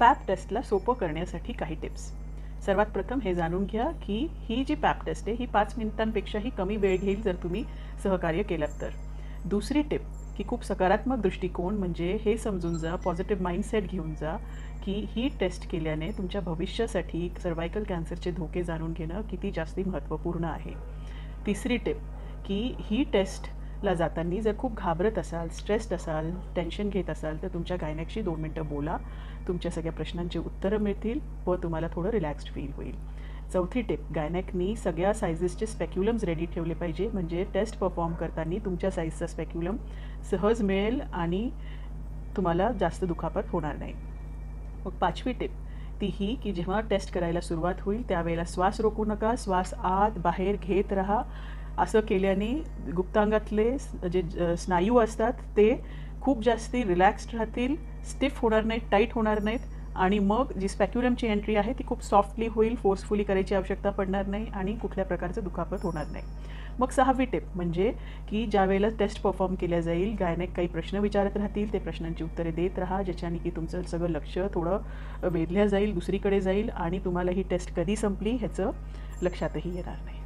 Pap टेस्टला सोपं करण्यासाठी काही टिप्स. सर्वात प्रथम हे जाणून घ्या की ही जी पॅप टेस्ट आहे ही 5 मिनिटांपेक्षाही कमी वेळ घेईल जर तुम्ही सहकार्य केलात तर. दुसरी टिप की खूप सकारात्मक दृष्टिकोन म्हणजे हे समजून जा, पॉझिटिव्ह माइंडसेट घेऊन जा की ही टेस्ट केल्याने तुमच्या भविष्यासाठी सर्वायकल कॅन्सरचे धोके जाणून घेणं किती जास्ती महत्त्वपूर्ण आहे. तिसरी टिप की ही टेस्टला जाताना जर खूप घाबरत असाल, स्ट्रेस्ड असाल, टेन्शन घेत असाल तर तुमच्या गायनेकशी 2 मिनटं बोला. तुमच्या सगळ्या प्रश्नांची उत्तरं मिळतील व तुम्हाला थोडं रिलॅक्स्ड फील होईल. चौथी टिप, गायनेकनी सगळ्या सायझेसचे स्पेक्युलम्स रेडी ठेवले पाहिजे म्हणजे टेस्ट परफॉर्म करताना तुमच्या साईजचा स्पेक्युलम सहज मिळेल आणि तुम्हाला जास्त दुखापत होणार नाही. मग 5वी टिप ती ही की जेव्हा टेस्ट करायला सुरुवात होईल त्यावेळेला श्वास रोखू नका, श्वास आत बाहेर घेत राहा. असं केल्याने गुप्तांगातले जे स्नायू असतात ते खूप जास्ती रिलॅक्स्ड राहतील, स्टिफ होणार नाहीत, टाईट होणार नाहीत आणि मग जी स्पॅक्युलमची एंट्री आहे ती खूप सॉफ्टली होईल, फोर्सफुली करायची आवश्यकता पडणार नाही आणि कुठल्या प्रकारचं दुखापत होणार नाही. मग 6वी टिप म्हणजे की ज्या वेळेला टेस्ट परफॉर्म केल्या जाईल गायनेक काही प्रश्न विचारत राहतील, ते प्रश्नांची उत्तरे देत राहा ज्याच्याने की तुमचं सगळं लक्ष थोडं वेधल्या जाईल, दुसरीकडे जाईल आणि तुम्हाला ही टेस्ट कधी संपली ह्याचं लक्षातही येणार नाही.